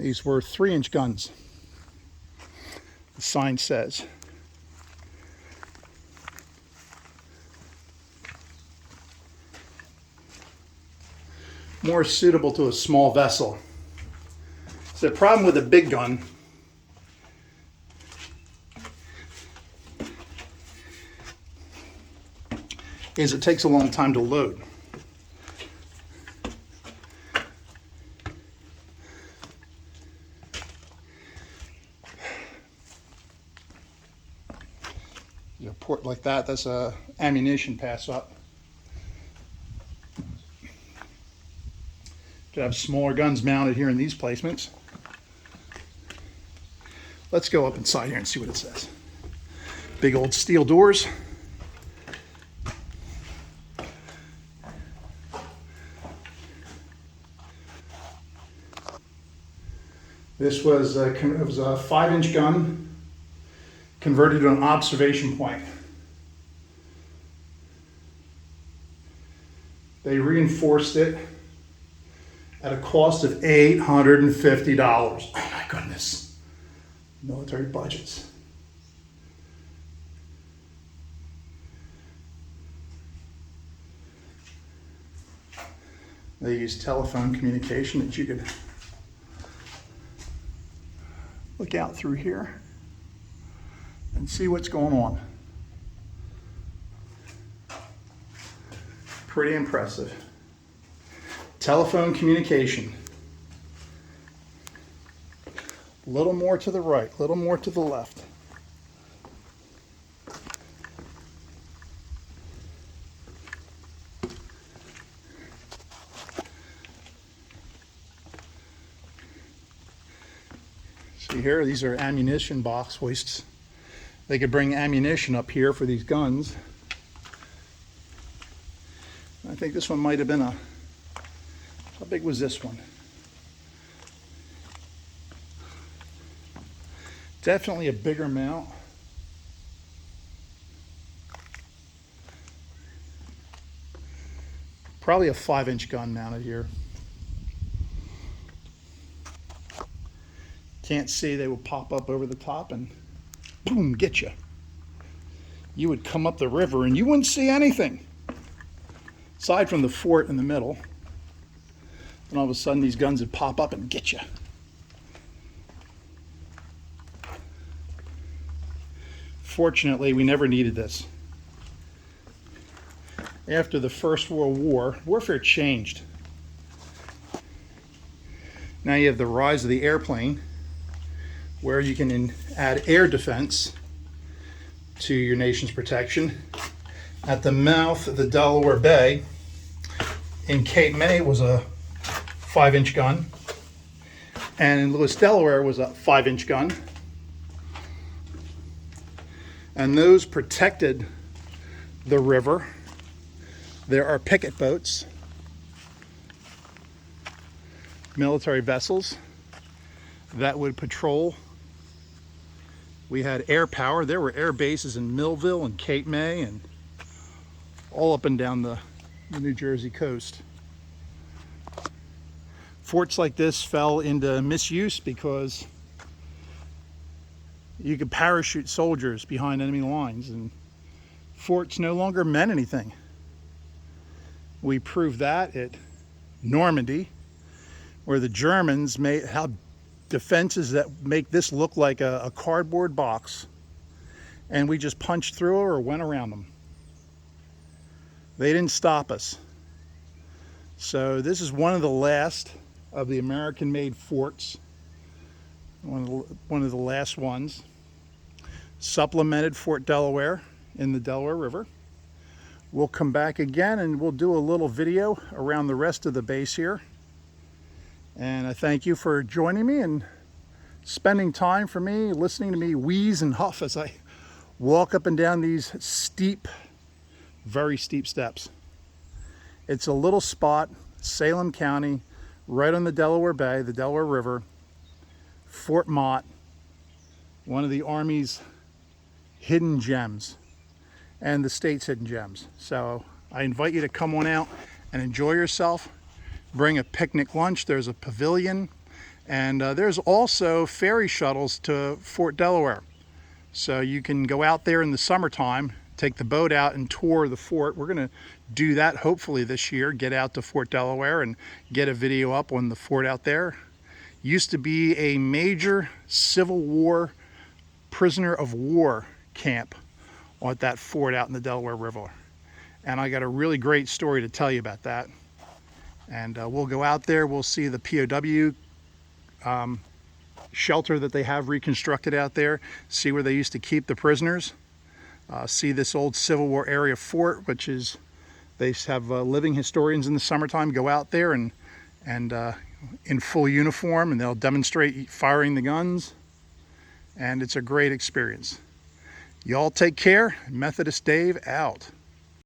These were 3-inch guns, the sign says. More suitable to a small vessel. So the problem with a big gun is it takes a long time to load. A port like that, that's a ammunition pass up. Could have smaller guns mounted here in these placements. Let's go up inside here and see what it says. Big old steel doors. This was it was a 5-inch gun converted to an observation point. They reinforced it at a cost of $850. Oh my goodness. Military budgets. They use telephone communication that you could look out through here and see what's going on. Pretty impressive. Telephone communication. A little more to the right, a little more to the left. See here, these are ammunition box hoists. They could bring ammunition up here for these guns. I think this one might have been how big was this one? Definitely a bigger mount. Probably a 5-inch gun mounted here. Can't see, they will pop up over the top and boom, get you. You would come up the river and you wouldn't see anything aside from the fort in the middle. And all of a sudden these guns would pop up and get you. Fortunately, we never needed this. After the First World War, warfare changed. Now you have the rise of the airplane, where you can add air defense to your nation's protection. At the mouth of the Delaware Bay in Cape May was a 5-inch gun, and in Lewis, Delaware was a 5-inch gun, and those protected the river. There are picket boats, military vessels that would patrol. We had air power. There were air bases in Millville and Cape May and all up and down the New Jersey coast. Forts like this fell into misuse because you could parachute soldiers behind enemy lines, and forts no longer meant anything. We proved that at Normandy, where the Germans had defenses that make this look like a cardboard box, and we just punched through or went around them. They didn't stop us. So this is one of the last of the American-made forts, one of the last ones. Supplemented Fort Delaware in the Delaware River. We'll come back again and we'll do a little video around the rest of the base here. And I thank you for joining me and spending time for me, listening to me wheeze and huff as I walk up and down these steep, very steep steps. It's a little spot, Salem County, right on the Delaware Bay, the Delaware River, Fort Mott, one of the Army's hidden gems and the state's hidden gems. So I invite you to come on out and enjoy yourself. Bring a picnic lunch. There's a pavilion And there's also ferry shuttles to Fort Delaware. So you can go out there in the summertime, take the boat out and tour the fort. We're going to do that hopefully this year, get out to Fort Delaware and get a video up on the fort out there. Used to be a major Civil War prisoner of war camp at that fort out in the Delaware River. And I got a really great story to tell you about that. And we'll go out there, we'll see the POW shelter that they have reconstructed out there, see where they used to keep the prisoners, see this old Civil War area fort, which is, they have living historians in the summertime go out there and in full uniform, and they'll demonstrate firing the guns, and it's a great experience. Y'all take care. Methodist Dave out.